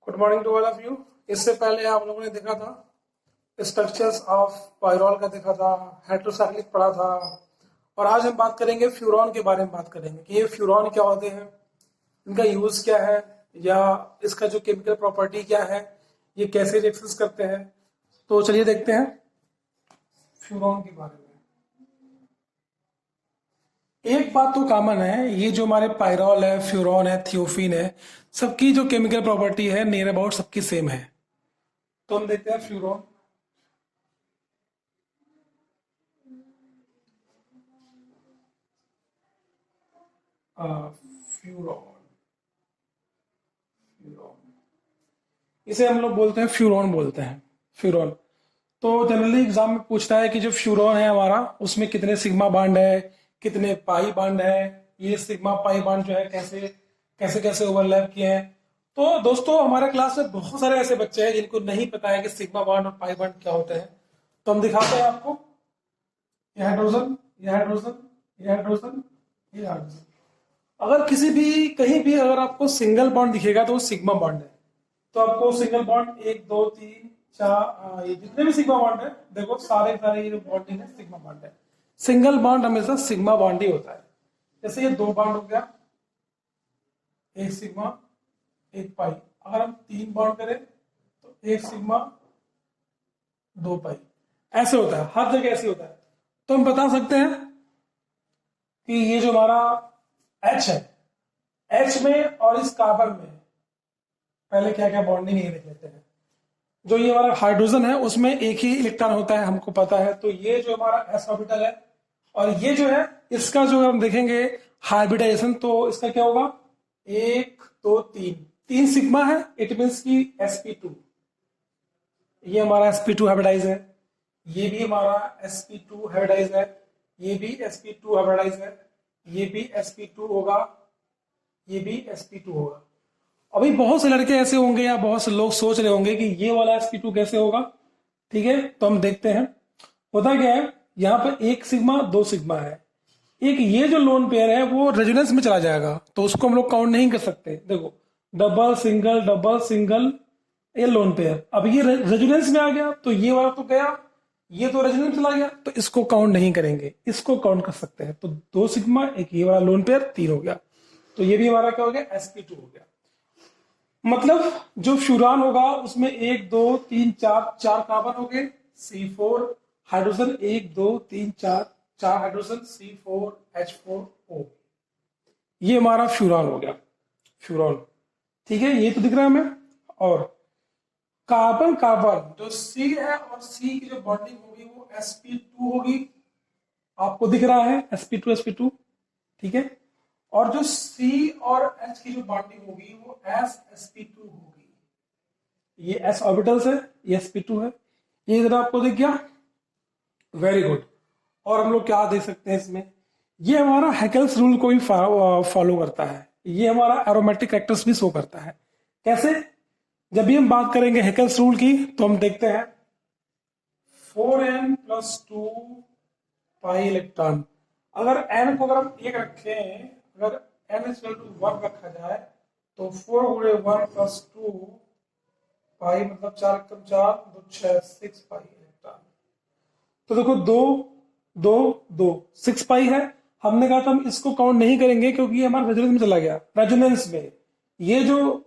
Good morning to all of you. इससे पहले आप लोगों ने देखा था स्ट्रक्चर्स ऑफ पायरॉल का, देखा था हेट्रोसाइक्लिक पढ़ा था। और आज हम बात करेंगे फ्यूरॉन के बारे में बात करेंगे कि ये फ्यूरॉन क्या होते हैं, इनका यूज क्या है, या इसका जो केमिकल प्रॉपर्टी क्या है, ये कैसे रिएक्शंस करते हैं। तो चलिए देखते हैं फ्यूरॉन के बारे में। एक बात तो कॉमन है, ये जो हमारे पायरॉल है, फ्यूरॉन है, थियोफिन है, सबकी जो केमिकल प्रॉपर्टी है नियर अबाउट सबकी सेम है। तो हम देखते हैं फ्यूरॉन। फ्यूरॉन इसे हम लोग बोलते हैं फ्यूरॉन बोलते हैं, फ्यूरॉन। तो जनरली एग्जाम में पूछता है कि जो फ्यूरॉन है हमारा, उसमें कितने सिग्मा बॉन्ड है, कितने पाई बॉन्ड है, ये सिग्मा पाई बॉन्ड जो है कैसे कैसे कैसे ओवरलैप किए हैं। तो दोस्तों हमारे क्लास में बहुत सारे ऐसे बच्चे हैं जिनको नहीं पता है कि सिग्मा बॉन्ड और पाई बॉन्ड क्या होते हैं। तो हम दिखाते हैं आपको। ये हाइड्रोजन, ये हाइड्रोजन, ये हाइड्रोजन, ये हाइड्रोजन। अगर किसी भी कहीं भी अगर आपको सिंगल बॉन्ड दिखेगा तो वो सिग्मा बॉन्ड है। तो आपको सिंगल बॉन्ड 1 2 3 4, ये जितने भी सिग्मा बॉन्ड है, देखो सारे सारे ये बॉन्डिंग है सिग्मा बॉन्ड है। सिंगल बॉन्ड हमेशा सिग्मा बॉन्ड ही होता है। जैसे ये 2 बॉन्ड हो गया, एक सिग्मा एक पाई। अगर हम 3 बॉन्ड करें तो एक सिग्मा 2 पाई। ऐसे होता है, हर जगह ऐसे होता है। तो हम बता सकते हैं कि ये जो हमारा H है, H में और इस कार्बन में पहले क्या क्या बॉन्डिंग है देख लेते हैं। जो ये हमारा हाइड्रोजन है उसमें एक ही इलेक्ट्रॉन होता है, हमको पता है। तो ये जो हमारा s ऑर्बिटल है, और ये जो है इसका जो हम देखेंगे हाइब्रिडाइजेशन, तो इसका क्या होगा 1 2 3 सिग्मा है, इट मीन्स की sp2। ये हमारा sp2 हाइब्रिडाइज है, ये भी हमारा sp2 हाइब्रिडाइज है, ये भी sp2 हाइब्रिडाइज है, ये भी sp2 होगा, ये भी sp2 होगा। अभी बहुत से लड़के ऐसे होंगे या बहुत से लोग सोच रहे होंगे कि ये वाला sp2 कैसे होगा। ठीक है, तो हम देखते हैं होता क्या है। यहाँ पे एक सिग्मा 2 सिग्मा है, एक ये जो लोन पेयर है वो रेजोनेंस में चला जाएगा, तो उसको हम लोग काउंट नहीं कर सकते। देखो डबल सिंगल ये लोन पेयर। अब ये रेजोनेंस में आ गया तो ये वाला तो गया, ये तो रेजोनेंस में चला गया, तो इसको काउंट नहीं करेंगे, इसको काउंट कर सकते हैं। तो 2 सिग्मा एक ये वाला लोन पेयर 3 हो गया, तो ये भी हमारा क्या हो गया sp2 हो गया। मतलब जो फ्यूरान होगा उसमें 1 2 3 4 कार्बन हो गए, C4 हाइड्रोजन, 1 2 3 4 हाइड्रोजन, C4H4O। ये हमारा फ्यूरान हो गया, फ्यूरान। ठीक है, ये तो दिख रहा है हमें। और कार्बन कार्बन जो C है और C की जो बॉन्डिंग होगी वो sp2 होगी, आपको दिख रहा है sp2 ठीक है। और जो C और H की जो बॉन्डिंग होगी वो sp2 होगी। ये s ऑर्बिटल्स है, ये sp2 है, ये इधर आपको दिख गया, वेरी गुड। और हम लोग क्या देख सकते हैं इसमें, ये हमारा हैकेल्स रूल को भी फॉलो करता है। ये हमारा एरोमेटिक कैरेक्टर्स भी शो करता है। कैसे? जब भी हम बात करेंगे हैकेल्स रूल की तो हम देखते हैं 4n + 2 पाई इलेक्ट्रॉन। अगर n को अगर हम 1 रखें, अगर n = 1 रखा जाए तो 4 × 1 + 2 पाई, मतलब 4 × 4 2 6 6 पाई इलेक्ट्रॉन। तो देखो 2 2 2 6 पाई है। हमने कहा था हम इसको काउंट नहीं करेंगे क्योंकि ये हमारा रेजोनेंस में चला गया, रेजोनेंस में ये जो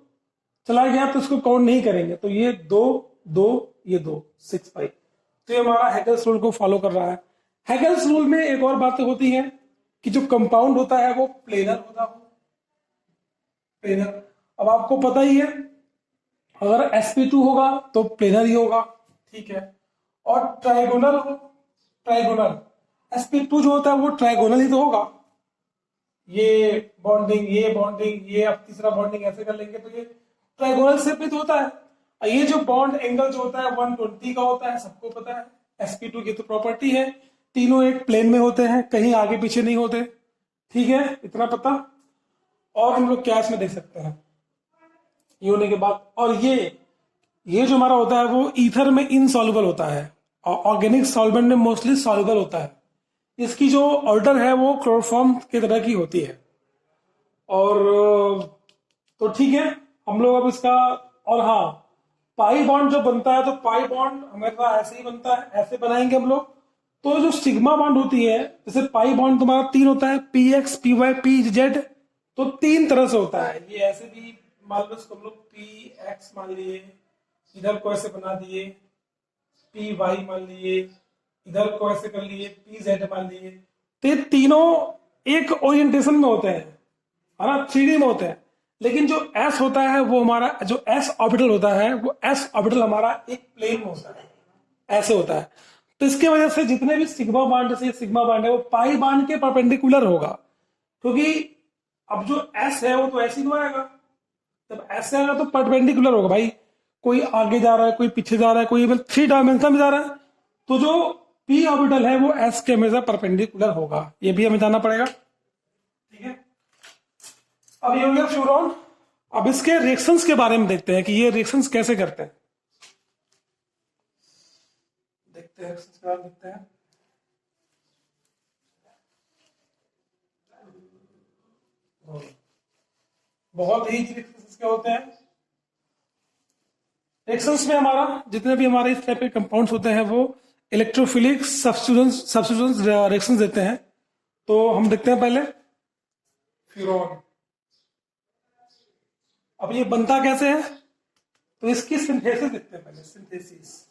चला गया तो इसको काउंट नहीं करेंगे। तो ये 2 2 ये 2 6 पाई। तो ये हमारा हैकेल्स रूल को फॉलो कर रहा है। हैकेल्स रूल में एक और बातें होती हैं कि जो कंपाउंड होता है वो प्लेनर होता है, प्लेनर। अब आपको पता ही है अगर sp2 होगा तो प्लेनर ही होगा, ठीक है। और ट्राइगोनल हो, ट्राइगोनल sp2 जो होता है वो ट्राइगोनल ही तो होगा। ये बॉन्डिंग, ये बॉन्डिंग, ये अब तीसरा बॉन्डिंग ऐसे कर लेंगे तो ये ट्राइगोनल शेप में तो होता है। ये जो बॉन्ड एंगल जो होता है 120 का होता है, सबको पता है। sp2 की तो प्रॉपर्टी है, तीनों एक प्लेन में होते हैं, कहीं आगे पीछे नहीं होते, ठीक है, इतना पता। और हम लोग क्या इसमें देख सकते हैं ये होने के बाद, और ये जो हमारा होता है वो ईथर में इनसॉल्युबल होता है, और ऑर्गेनिक सॉल्वेंट में मोस्टली सॉल्युबल होता है। इसकी जो ऑर्डर है वो क्लोरोफॉर्म की तरह की होती है। और तो ठीक है, हम लोग अब इसका और हाँ, पाई बॉन्ड जो बनता है, तो पाई बॉन्ड हमेशा ऐसे ही बनता है, ऐसे बनाएंगे हम लोग। तो जो सिग्मा बॉन्ड होती है, जैसे पाई बॉन्ड तुम्हारा तीन होता है, P X, P Y, P Z, तो तीन तरह से होता है ये। ऐसे भी मान लो इसको हम लोग पी एक्स मान लिए, इधर को ऐसे बना दिए, पी वाई मान लिए, इधर को ऐसे कर लिए, पी जेड मान लिए। तो ये तीनों एक ओरिएंटेशन में होते हैं, है ना, थ्री डी में होते हैं। लेकिन जो एस होता है वो हमारा, जो एस ऑर्बिटल होता है, वो एस ऑर्बिटल हमारा एक प्लेन में होता है, ऐसे होता है। तो इसके वजह से जितने भी सिग्मा बांड, जैसे सिग्मा बांड है, वो पाई बांड के परपेंडिकुलर होगा, क्योंकि अब जो एस है वो तो ऐसे ही तो आएगा। जब ऐसे आएगा तो परपेंडिकुलर होगा भाई, कोई आगे जा रहा है, कोई पीछे जा रहा है, कोई थ्री डायमेंशन में जा रहा है, तो जो पी ऑर्बिटल है वो एस के हमेशा परपेंडिकुलर होगा। ये भी हमें जानना पड़ेगा, ठीक है। अब ये हो गया फ्यूरॉन। अब इसके रिएक्शंस के बारे में देखते हैं कि ये रिएक्शंस कैसे करते हैं। देखते हैं रिएक्शंस के बारे में, देखते हैं। बहुत ही रिएक्शंस के होते हैं। रिएक्शंस में हमारा जितने भी हमारे इस टाइप के कंपाउंड्स होते हैं वो इलेक्ट्रोफिलिक सब्स्टिट्यूशंस रिएक्शंस देते हैं। तो हम देखते हैं पहले फ्यूरॉन। अब ये बनता कैसे है, तो इसकी सिंथेसिस देखते हैं पहले। सिंथेसिस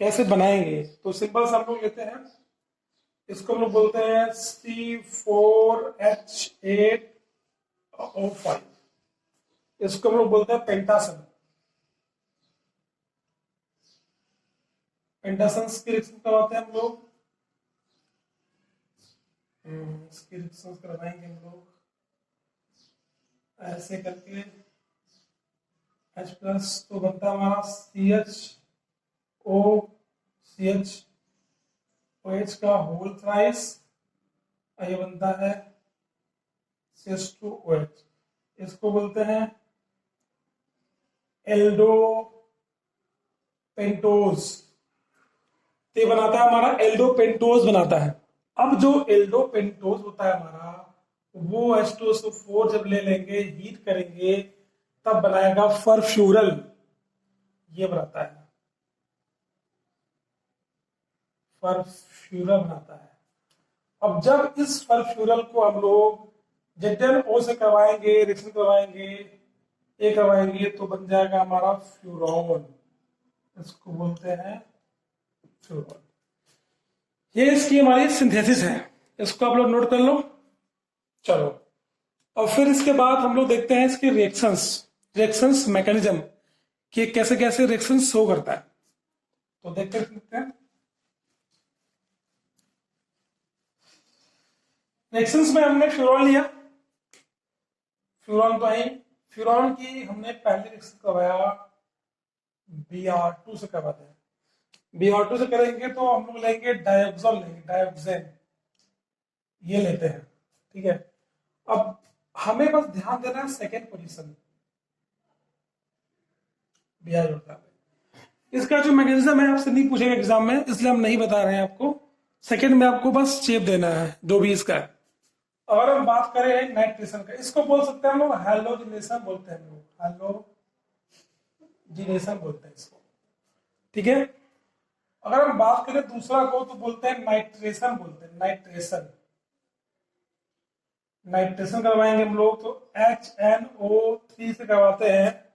कैसे बनाएंगे, तो सिंपल सा हम लोग लेते हैं, इसको हम लोग बोलते हैं C4H8O5। इसको हम लोग बोलते हैं पेंटासन। पेंटासन की रिएक्शन करवाते हैं हम लोग। इसकी रिएक्शन करवाएंगे हम लोग ऐसे करके, H प्लस तो बनता है हमारा CH का होल थ्राइस, ये बनता है CH2OH। इसको बोलते हैं एल्डो पेंटोज। ये बनाता है हमारा एल्डो पेंटोज बनाता है। अब जो एल्डो पेंटोज होता है हमारा, वो H2SO4 जब ले लेंगे, हीट करेंगे, तब बनाएगा फरफ्यूरल। ये बनाता है फरफ्यूरल बनाता है। अब जब इस फरफ्यूरल को हम लोग ZnO से करवाएंगे, रिएक्शन करवाएंगे, ये करवाएंगे, तो बन जाएगा हमारा फ्यूरॉन। इसको बोलते हैं फ्यूरॉन। ये इसकी हमारी सिंथेसिस है, इसको आप लोग नोट कर लो। चलो, और फिर इसके बाद हम लोग देखते हैं इसके रिएक्शंस मैकेनिज्म, कि कैसे कैसे रिएक्शंस शो करता है। तो देखते हैं रिएक्शंस में हमने फ्यूरॉन लिया। फ्यूरॉन तो है, फ्यूरॉन की हमने पहले रिएक्शन करवाया Br2 से करवाते हैं। Br2 से करेंगे तो हम लोग लेंगे डायोक्सोल, लेंगे डायोक्सेन, ये लेते हैं, ठीक है। अब हमें बस ध्यान देना है सेकेंड पोजीशन Br होता है। इसका जो मैकेनिज्म है आपसे नहीं पूछेगा एग्जाम में, इसलिए हम नहीं बता रहे हैं आपको। सेकेंड में आपको बस शेप देना है जो भी इसका है। अगर हम बात करें नाइट्रेशन का, इसको बोल सकते हैं हम लोग हैलोजिनेशन बोलते हैं, हम लोग हैलोजिनेशन बोलते हैं इसको, ठीक है। अगर हम बात करें दूसरा को, तो बोलते हैं नाइट्रेशन, बोलते हैं नाइट्रेशन। नाइट्रेशन करवाएंगे हम लोग तो HNO3 से करवाते हैं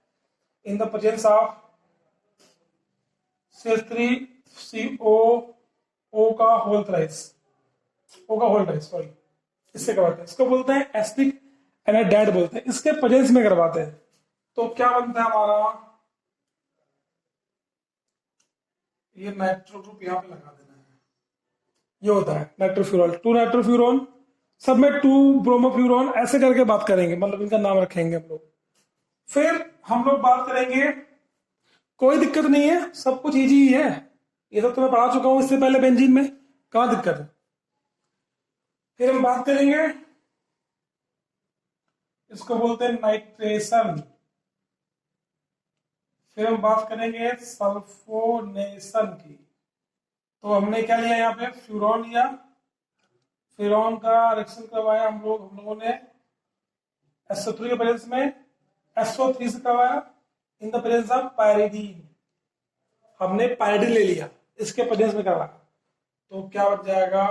in the presence of CH3CO का होल थ्राइस, सॉरी, इससे करवाते हैं। इसको बोलते हैं एसिटिक एनाइड्राइड बोलते हैं, इसके प्रेजेंस में करवाते हैं। तो क्या बनता है हमारा, ये नाइट्रो ग्रुप यहाँ पे लगा देना है, ये होता है नाइट्रोफ्यूरॉल। 2 नाइट्रोफ्यूरॉन, सब में 2 ब्रोमोफ्यूरॉन, ऐसे करके बात करेंगे, मतलब इनका नाम रखेंगे हम लोग। फिर हम लोग बात करेंगे, कोई दिक्कत नहीं है, सब कुछ इजी ही है, ये सब तो मैं पढ़ा चुका हूं इससे पहले बेंजीन में, कहां दिक्कत है। फिर हम बात करेंगे, इसको बोलते हैं नाइट्रेशन। फिर हम बात करेंगे सल्फोनेशन की। तो हमने क्या लिया यहाँ पे, फ्यूरॉन लिया, फ्यूरॉन का रिएक्शन करवाया हम लोगों ने SO3 के प्रेजेंस में, SO3 से करवाया in the presence of pyridine, हमने पायरिडीन ले लिया, इसके प्रेजेंस में करवाया, तो क्या बच जाएगा,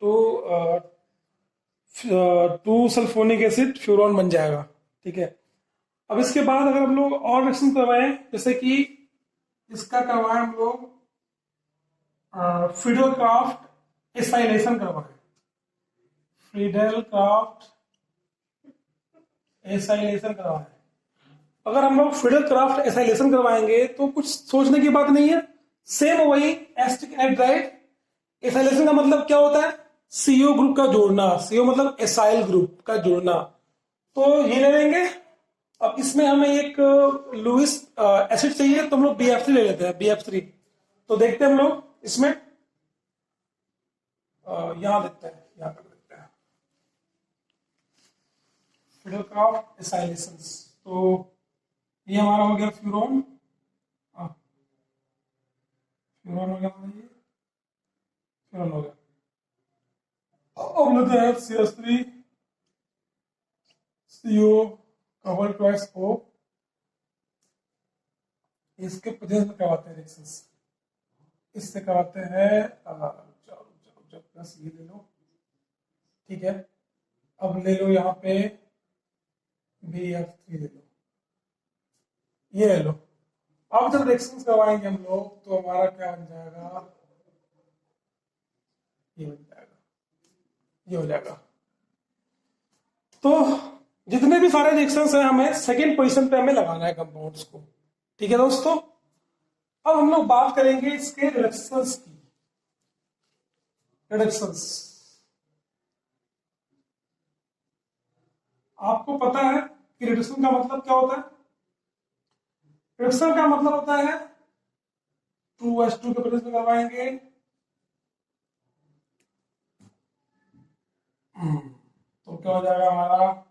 two two sulphonic acid furan बन जाएगा। ठीक है, अब इसके बाद अगर हम लोग और रिएक्शन करवाएं, जैसे कि इसका करवाएं हम लोग फ्रीडल क्राफ्ट एसाइलेशन करवाएं, फ्रीडल क्राफ्ट एसाइलेशन करवाएं। अगर हम लोग फ्रीडल क्राफ्ट एसाइलेशन करवाएंगे तो कुछ सोचने की बात नहीं है, सेम वही एसिटिक एनहाइड्राइड। एसाइलेशन का मतलब क्या होता है, सीओ ग्रुप का जोड़ना, सीओ मतलब एसाइल ग्रुप का जोड़ना, तो ये ले लेंगे। अब इसमें हमें एक लुइस एसिड चाहिए, तो हम लोग BF3 ले लेते हैं, BF3। तो देखते हैं हम लोग इसमें, यहां देखते हैं, यहां कर देखते हैं फ्रीडल क्राफ्ट एसाइलेशंस। तो ये हमारा हो गया फ्यूरोन, फ्यूरोन हो गया हमारा, ये फ्यूरोन हो गया। अब लेते हैं CH3 CO cover twice O, इसके प्रेजेंस में करवाते हैं रिएक्शंस, इससे कराते हैं, चलो प्लस ये ले लो, ठीक है। अब ले लो यहाँ पे BF3 ले लो, ये ले लो। अब जब रिएक्शंस करवाएंगे हम लोग तो हमारा क्या बन जाएगा, ये बन जाएगा, ये हो जाएगा। तो जितने भी सारे रिएक्शंस हैं हमें सेकेंड पोजीशन पे हमें लगाना है कंपाउंड्स को। ठीक है दोस्तों, अब हम लोग बात करेंगे इसके रिडक्शंस की। रिडक्शंस, आपको पता है कि रिडक्शन का मतलब क्या होता है? रिडक्शन का मतलब होता है 2H2 के प्रेजेंस में करवाएंगे, तो क्या हो जाएगा हमारा,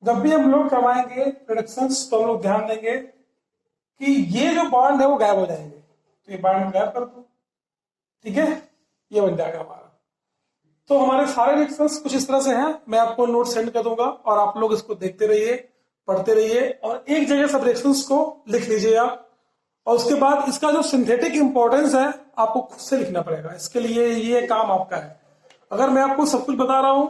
जब भी हम लोग करवाएंगे रिडक्शंस तो हम लोग ध्यान देंगे कि ये जो बॉन्ड है वो गायब हो जाएंगे, तो ये बॉन्ड गायब कर दो, ठीक है, ये बन जाएगा हमारा। तो हमारे सारे रिएक्शंस कुछ इस तरह से हैं, मैं आपको नोट सेंड कर दूंगा और आप लोग इसको देखते रहिए, पढ़ते रहिए और एक जगह सब रिएक्शंस को लिख लीजिए आप। और उसके बाद इसका जो सिंथेटिक इंपॉर्टेंस है आपको खुद से लिखना पड़ेगा, इसके लिए ये काम आपका है। अगर मैं आपको सब कुछ बता रहा हूं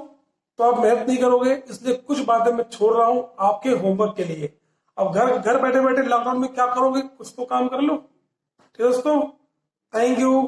तो आप मेहनत नहीं करोगे, इसलिए कुछ बातें मैं छोड़ रहा हूं आपके होमवर्क के लिए। अब घर घर बैठे बैठे लॉकडाउन में क्या करोगे, कुछ तो काम कर लो। ठीक है दोस्तों, थैंक यू।